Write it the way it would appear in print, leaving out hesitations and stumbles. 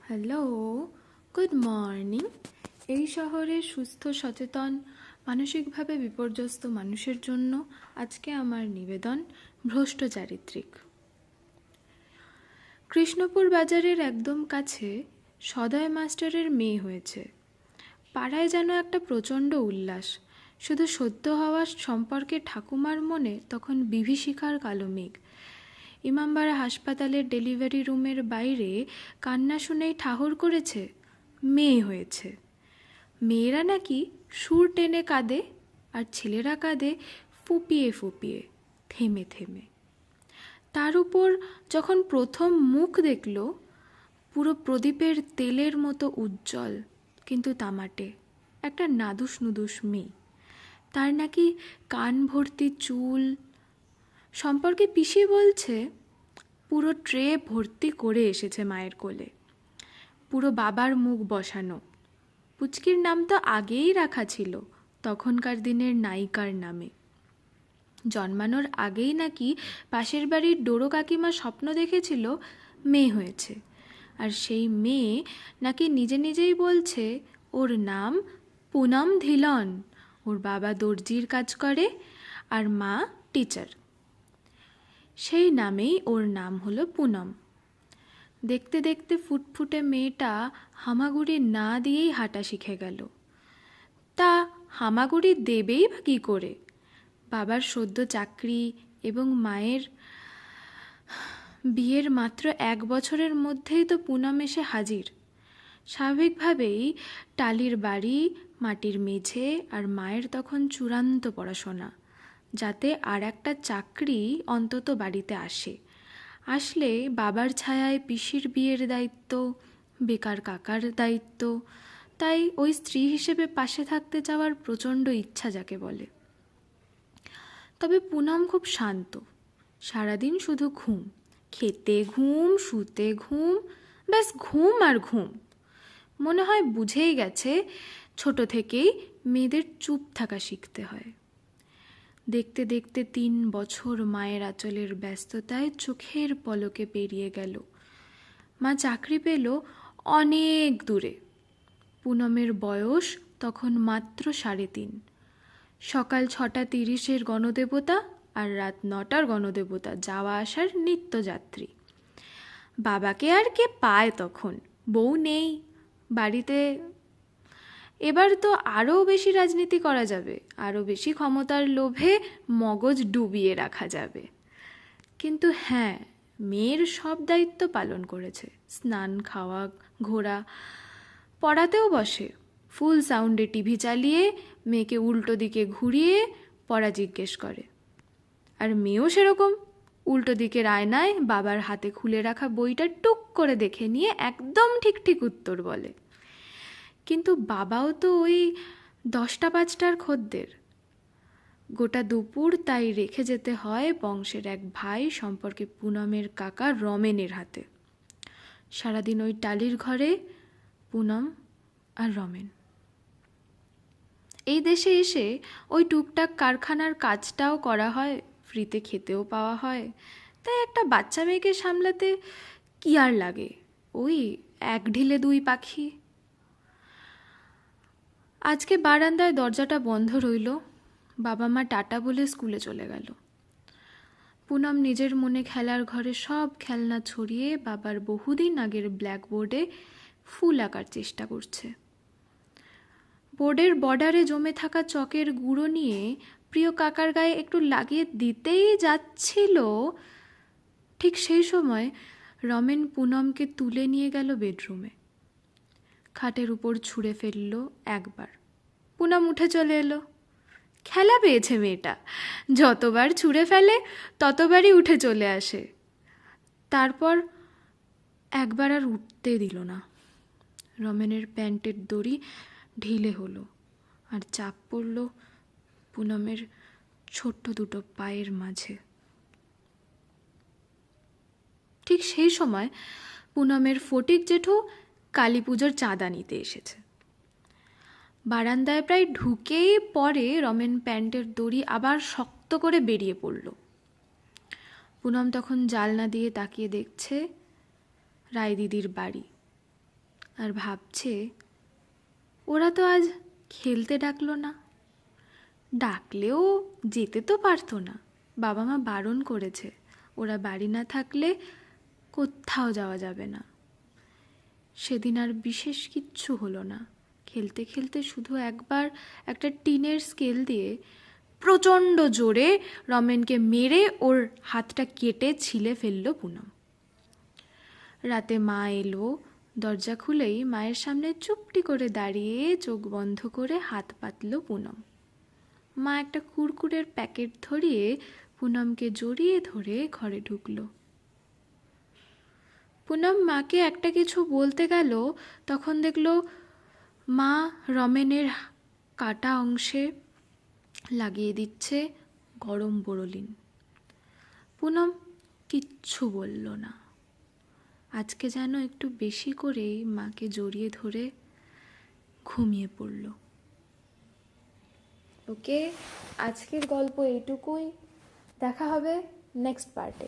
Hello, good morning. এই শহরের সুস্থ সচেতন মানসিকভাবে বিপর্যস্ত মানুষের জন্য আজকে আমার নিবেদন ভ্রষ্ট চারিত্রিক। কৃষ্ণপুর বাজারের একদম কাছে সদয় মাস্টারের মেয়ে হয়েছে। পাড়ায় যেন একটা প্রচণ্ড উল্লাস। শুধু সদ্য হওয়ার সম্পর্কে ঠাকুমার মনে তখন বিভীষিকার কালো মেঘ। ইমামবাড়া হাসপাতালের ডেলিভারি রুমের বাইরে কান্না শুনেই ঠাহর করেছে মেয়ে হয়েছে। মেয়েরা নাকি সুর টেনে কাঁদে, আর ছেলেরা কাঁদে ফুপিয়ে ফুপিয়ে, থেমে থেমে। তার উপর যখন প্রথম মুখ দেখল, পুরো প্রদীপের তেলের মতো উজ্জ্বল কিন্তু তামাটে একটা নাদুস নুদুস মেয়ে। তার নাকি কান ভর্তি চুল। সম্পর্কে পিসি বলছে পুরো ট্রে ভর্তি করে এসেছে মায়ের কোলে, পুরো বাবার মুখ বসানো। পুচকির নাম তো আগেই রাখা ছিল, তখনকার দিনের নায়িকার নামে। জন্মানোর আগেই নাকি পাশের বাড়ির ডোরো কাকিমা স্বপ্ন দেখেছিল মেয়ে হয়েছে, আর সেই মেয়ে নাকি নিজে নিজেই বলছে ওর নাম পুনম ধিলন। ওর বাবা দর্জির কাজ করে আর মা টিচার। সেই নামেই ওর নাম হলো পুনম। দেখতে দেখতে ফুটফুটে মেয়েটা হামাগুড়ি না দিয়েই হাঁটা শিখে গেল। তা হামাগুড়ি দেবেই বা কী করে? বাবার সদ্য চাকরি এবং মায়ের বিয়ের মাত্র 1 বছরের মধ্যেই তো পুনম এসে হাজির। স্বাভাবিকভাবেই টালির বাড়ি, মাটির মেঝে, আর মায়ের তখন চূড়ান্ত পড়াশোনা, যাতে আর একটা চাকরি অন্তত বাড়িতে আসে। আসলে বাবার ছায়ায় পিসির বিয়ের দায়িত্ব, বেকার কাকার দায়িত্ব। তাই ওই স্ত্রী হিসেবে পাশে থাকতে চাওয়ার প্রচণ্ড ইচ্ছা যাকে বলে। তবে পুনম খুব শান্ত। সারাদিন শুধু ঘুম, খেতে ঘুম, শুতে ঘুম, ব্যাস ঘুম আর ঘুম। মনে হয় বুঝেই গেছে ছোট থেকেই মেয়েদের চুপ থাকা শিখতে হয়। দেখতে দেখতে 3 বছর মায়ের আঁচলের ব্যস্ততায় চোখের পলকে পেরিয়ে গেল। মা চাকরি পেল অনেক দূরে। পুনমের বয়স তখন মাত্র 3.5। সকাল 6:30 গণদেবতা আর রাত 9টার গণদেবতা যাওয়া আসার নিত্যযাত্রী। বাবাকে আর কে পায় তখন? বউ নেই বাড়িতে। এবার তো আরও বেশি রাজনীতি করা যাবে, আরও বেশি ক্ষমতার লোভে মগজ ডুবিয়ে রাখা যাবে। কিন্তু হ্যাঁ, মেয়ের সব দায়িত্ব পালন করেছে। স্নান, খাওয়া, ঘোরা, পড়াতেও বসে। ফুল সাউন্ডে টিভি চালিয়ে মেয়েকে উল্টো দিকে ঘুরিয়ে পড়া জিজ্ঞেস করে। আর মেয়েও সেরকম উল্টো দিকের আয়নায় বাবার হাতে খুলে রাখা বইটা টুক করে দেখে নিয়ে একদম ঠিক ঠিক উত্তর বলে। কিন্তু বাবাও তো ওই 10টা 5টার খদ্দের। গোটা দুপুর তাই রেখে যেতে হয় বংশের এক ভাই সম্পর্কে পুনমের কাকা রমেনের হাতে। সারাদিন ওই টালির ঘরে পুনম আর রমেন। এই দেশে এসে ওই টুকটাক কারখানার কাজটাও করা হয়, ফ্রিতে খেতেও পাওয়া হয়। তাই একটা বাচ্চা মেয়েকে সামলাতে কি আর লাগে, ওই 1 ঢিলে 2 পাখি। আজকে বারান্দায় দরজাটা বন্ধ রইল। বাবা মা টাটা বলে স্কুলে চলে গেল। পুনম নিজের মনে খেলার ঘরে সব খেলনা ছড়িয়ে বাবার বহুদিন আগের ব্ল্যাকবোর্ডে ফুল আঁকার চেষ্টা করছে। বোর্ডের বর্ডারে জমে থাকা চকের গুঁড়ো নিয়ে প্রিয় কাকার গায়ে একটু লাগিয়ে দিতেই যাচ্ছিল, ঠিক সেই সময় রমেন পুনমকে তুলে নিয়ে গেল বেডরুমে। খাটের উপর ছুঁড়ে ফেলল একবার। পুনম উঠে চলে এলো। খেলা পেয়েছে মেয়েটা, যতবার ছুঁড়ে ফেলে ততবারই উঠে চলে আসে। তারপর একবার আর উঠতে দিল না। রমেনের প্যান্টের দড়ি ঢিলে হলো, আর চাপ পড়ল পুনমের ছোট্ট 2 পায়ের মাঝে। ঠিক সেই সময় পুনমের ফটিক জেঠু কালী পুজোর চাঁদা নিতে এসেছে। বারান্দায় প্রায় ঢুকেই পরে রমেন প্যান্টের দড়ি আবার শক্ত করে বেরিয়ে পড়ল। পুনম তখন জালনা দিয়ে তাকিয়ে দেখছে রায়দিদির বাড়ি। আর ভাবছে ওরা তো আজ খেলতে ডাকলো না, ডাকলেও যেতে তো পারতো না, বাবা মা বারণ করেছে, ওরা বাড়ি না থাকলে কোথাও যাওয়া যাবে না। সেদিন আর বিশেষ কিচ্ছু হলো না। খেলতে খেলতে শুধু একবার একটা টিনের স্কেল দিয়ে প্রচণ্ড জোরে রমেনকে মেরে ওর হাতটা কেটে ছিলে ফেললো পুনম। রাতে মা এলো, দরজা খুলেই মায়ের সামনে চুপটি করে দাঁড়িয়ে চোখ বন্ধ করে হাত পাতল পুনম। মা একটা কুরকুরের প্যাকেট ধরিয়ে পুনমকে জড়িয়ে ধরে ঘরে ঢুকলো। পুনম মাকে একটা কিছু বলতে গেল, তখন দেখলো মা রমেনের কাটা অংশে লাগিয়ে দিচ্ছে গরম বোরোলিন। পুনম কিচ্ছু বলল না। আজকে যেন একটু বেশি করেই মাকে জড়িয়ে ধরে ঘুমিয়ে পড়ল। ওকে, আজকের গল্প এইটুকুই। দেখা হবে নেক্সট পার্টে।